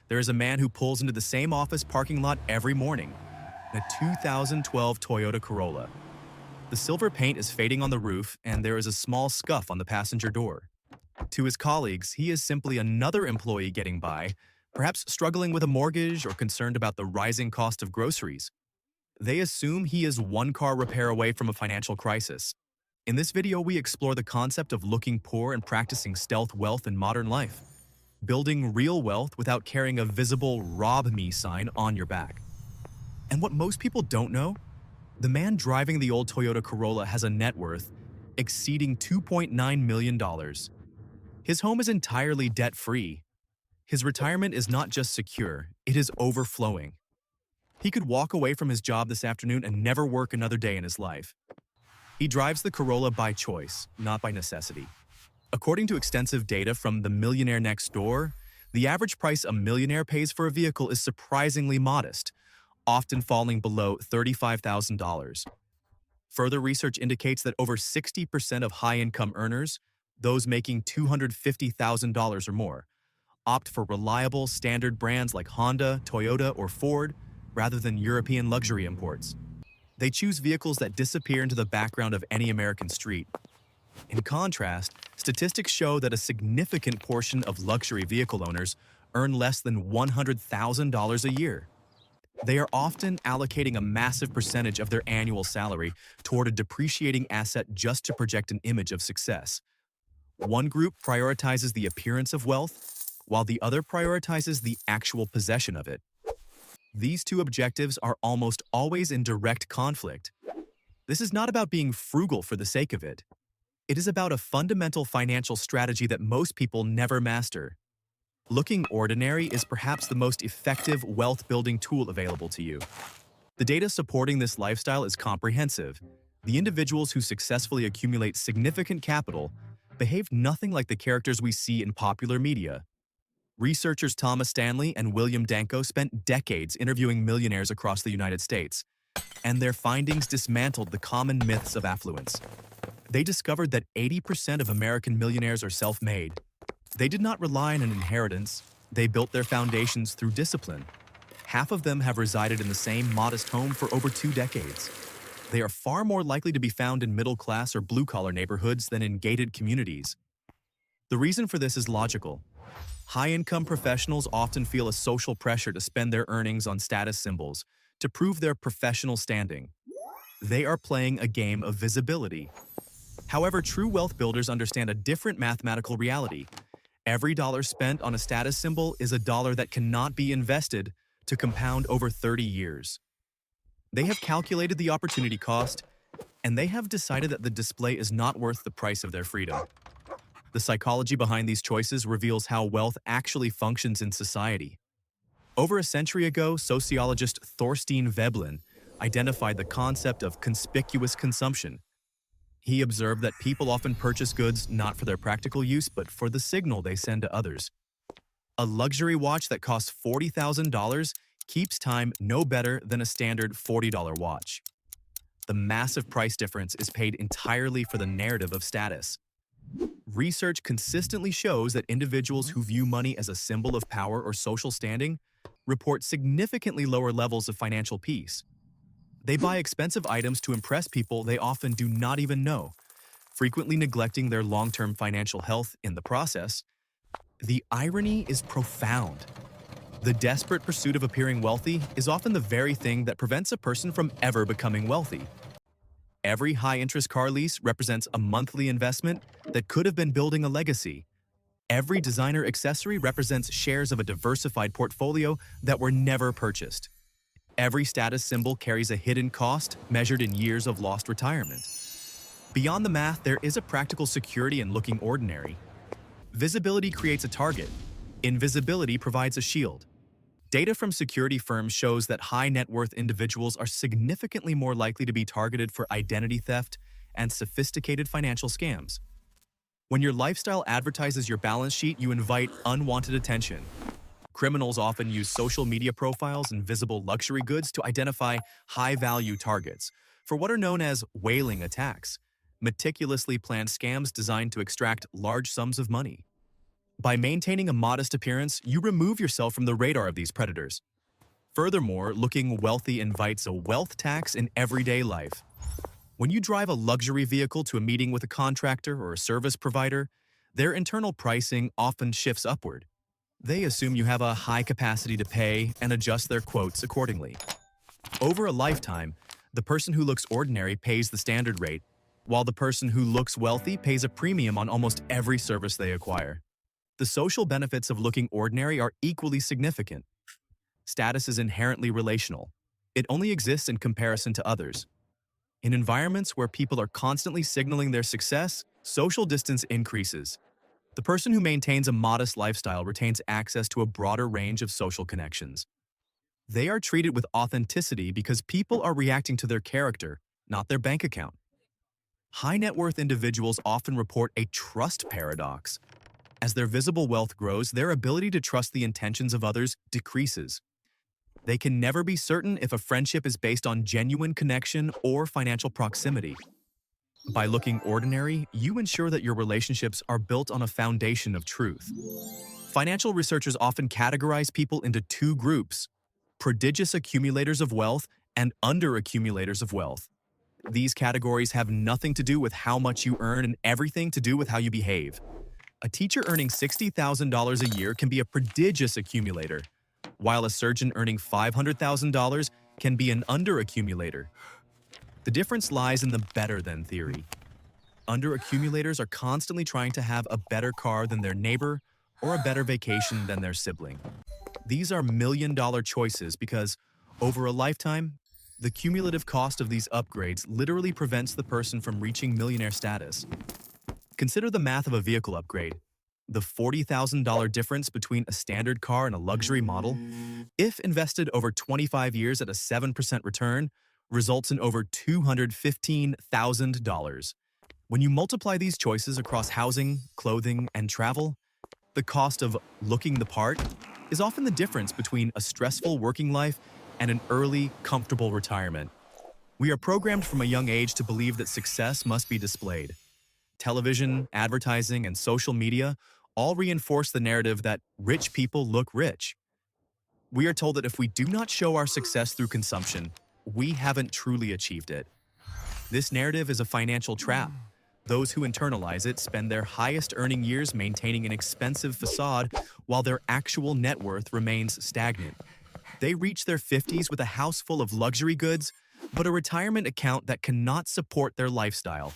There is a man who pulls into the same office parking lot every morning in a 2012 Toyota Corolla. The silver paint is fading on the roof, and there is a small scuff on the passenger door. To his colleagues, he is simply another employee getting by, perhaps struggling with a mortgage or concerned about the rising cost of groceries. They assume he is one car repair away from a financial crisis. In this video, we explore the concept of looking poor and practicing stealth wealth in modern life, building real wealth without carrying a visible "rob me" sign on your back. And what most people don't know, the man driving the old Toyota Corolla has a net worth exceeding $2.9 million. His home is entirely debt-free. His retirement is not just secure, it is overflowing. He could walk away from his job this afternoon and never work another day in his life. He drives the Corolla by choice, not by necessity. According to extensive data from the Millionaire next door, the average price a millionaire pays for a vehicle is surprisingly modest, often falling below $35,000. Further research indicates that over 60% of high-income earners, those making $250,000 or more, opt for reliable, standard brands like Honda, Toyota, or Ford, rather than European luxury imports. They choose vehicles that disappear into the background of any American street. In contrast, statistics show that a significant portion of luxury vehicle owners earn less than $100,000 a year. They are often allocating a massive percentage of their annual salary toward a depreciating asset just to project an image of success. One group prioritizes the appearance of wealth, while the other prioritizes the actual possession of it. These two objectives are almost always in direct conflict. This is not about being frugal for the sake of it. It is about a fundamental financial strategy that most people never master. Looking ordinary is perhaps the most effective wealth-building tool available to you. The data supporting this lifestyle is comprehensive. The individuals who successfully accumulate significant capital behave nothing like the characters we see in popular media. Researchers Thomas Stanley and William Danko spent decades interviewing millionaires across the United States, and their findings dismantled the common myths of affluence. They discovered that 80% of American millionaires are self-made. They did not rely on an inheritance, they built their foundations through discipline. Half of them have resided in the same modest home for over 2 decades. They are far more likely to be found in middle-class or blue-collar neighborhoods than in gated communities. The reason for this is logical. High-income professionals often feel a social pressure to spend their earnings on status symbols to prove their professional standing. They are playing a game of visibility. However, true wealth builders understand a different mathematical reality. Every dollar spent on a status symbol is a dollar that cannot be invested to compound over 30 years. They have calculated the opportunity cost, and they have decided that the display is not worth the price of their freedom. The psychology behind these choices reveals how wealth actually functions in society. Over a century ago, sociologist Thorstein Veblen identified the concept of conspicuous consumption. He observed that people often purchase goods not for their practical use, but for the signal they send to others. A luxury watch that costs $40,000 keeps time no better than a standard $40 watch. The massive price difference is paid entirely for the narrative of status. Research consistently shows that individuals who view money as a symbol of power or social standing report significantly lower levels of financial peace. They buy expensive items to impress people they often do not even know, frequently neglecting their long-term financial health in the process. The irony is profound. The desperate pursuit of appearing wealthy is often the very thing that prevents a person from ever becoming wealthy. Every high-interest car lease represents a monthly investment that could have been building a legacy. Every designer accessory represents shares of a diversified portfolio that were never purchased. Every status symbol carries a hidden cost measured in years of lost retirement. Beyond the math, there is a practical security in looking ordinary. Visibility creates a target. Invisibility provides a shield. Data from security firms shows that high-net-worth individuals are significantly more likely to be targeted for identity theft and sophisticated financial scams. When your lifestyle advertises your balance sheet, you invite unwanted attention. Criminals often use social media profiles and visible luxury goods to identify high-value targets for what are known as whaling attacks, meticulously planned scams designed to extract large sums of money. By maintaining a modest appearance, you remove yourself from the radar of these predators. Furthermore, looking wealthy invites a wealth tax in everyday life. When you drive a luxury vehicle to a meeting with a contractor or a service provider, their internal pricing often shifts upward. They assume you have a high capacity to pay and adjust their quotes accordingly. Over a lifetime, the person who looks ordinary pays the standard rate, while the person who looks wealthy pays a premium on almost every service they acquire. The social benefits of looking ordinary are equally significant. Status is inherently relational. It only exists in comparison to others. In environments where people are constantly signaling their success, social distance increases. The person who maintains a modest lifestyle retains access to a broader range of social connections. They are treated with authenticity because people are reacting to their character, not their bank account. High net worth individuals often report a trust paradox. As their visible wealth grows, their ability to trust the intentions of others decreases. They can never be certain if a friendship is based on genuine connection or financial proximity. By looking ordinary, you ensure that your relationships are built on a foundation of truth. Financial researchers often categorize people into two groups: prodigious accumulators of wealth and underaccumulators of wealth. These categories have nothing to do with how much you earn and everything to do with how you behave. A teacher earning $60,000 a year can be a prodigious accumulator, while a surgeon earning $500,000 can be an underaccumulator. The difference lies in the better than theory. Underaccumulators are constantly trying to have a better car than their neighbor or a better vacation than their sibling. These are million-dollar choices because, over a lifetime, the cumulative cost of these upgrades literally prevents the person from reaching millionaire status. Consider the math of a vehicle upgrade. The $40,000 difference between a standard car and a luxury model, if invested over 25 years at a 7% return, results in over $215,000. When you multiply these choices across housing, clothing, and travel, the cost of looking the part is often the difference between a stressful working life and an early, comfortable retirement. We are programmed from a young age to believe that success must be displayed. Television, advertising, and social media all reinforce the narrative that rich people look rich. We are told that if we do not show our success through consumption, we haven't truly achieved it. This narrative is a financial trap. Those who internalize it spend their highest earning years maintaining an expensive facade while their actual net worth remains stagnant. They reach their 50s with a house full of luxury goods, but a retirement account that cannot support their lifestyle.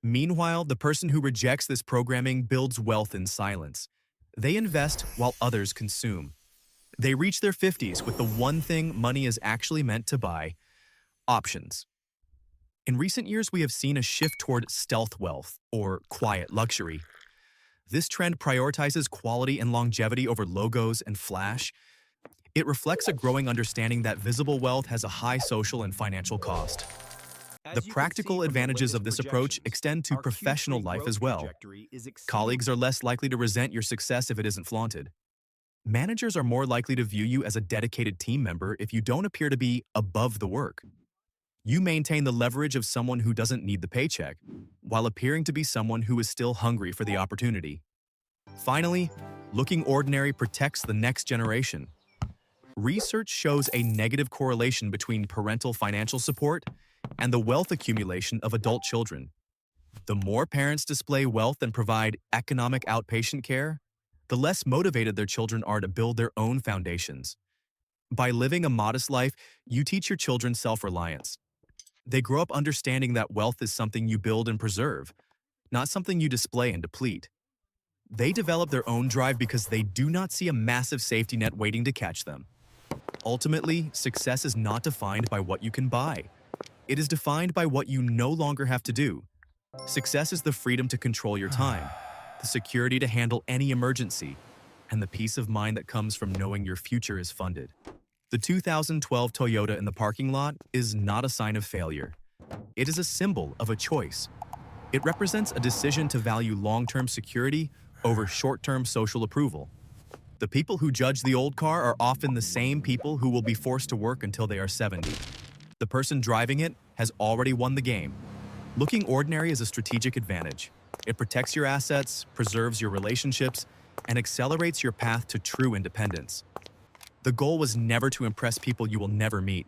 Meanwhile, the person who rejects this programming builds wealth in silence. They invest while others consume. They reach their 50s with the one thing money is actually meant to buy: options. In recent years, we have seen a shift toward stealth wealth, or quiet luxury. This trend prioritizes quality and longevity over logos and flash. It reflects a growing understanding that visible wealth has a high social and financial cost. The practical advantages of this approach extend to professional life as well. Colleagues are less likely to resent your success if it isn't flaunted. Managers are more likely to view you as a dedicated team member if you don't appear to be above the work. You maintain the leverage of someone who doesn't need the paycheck, while appearing to be someone who is still hungry for the opportunity. Finally, looking ordinary protects the next generation. Research shows a negative correlation between parental financial support and the wealth accumulation of adult children. The more parents display wealth and provide economic outpatient care, the less motivated their children are to build their own foundations. By living a modest life, you teach your children self-reliance. They grow up understanding that wealth is something you build and preserve, not something you display and deplete. They develop their own drive because they do not see a massive safety net waiting to catch them. Ultimately, success is not defined by what you can buy. It is defined by what you no longer have to do. Success is the freedom to control your time, the security to handle any emergency, and the peace of mind that comes from knowing your future is funded. The 2012 Toyota in the parking lot is not a sign of failure. It is a symbol of a choice. It represents a decision to value long-term security over short-term social approval. The people who judge the old car are often the same people who will be forced to work until they are 70. The person driving it has already won the game. Looking ordinary is a strategic advantage. It protects your assets, preserves your relationships, and accelerates your path to true independence. The goal was never to impress people you will never meet.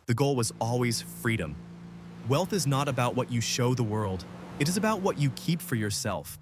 The goal was always freedom. Wealth is not about what you show the world. It is about what you keep for yourself.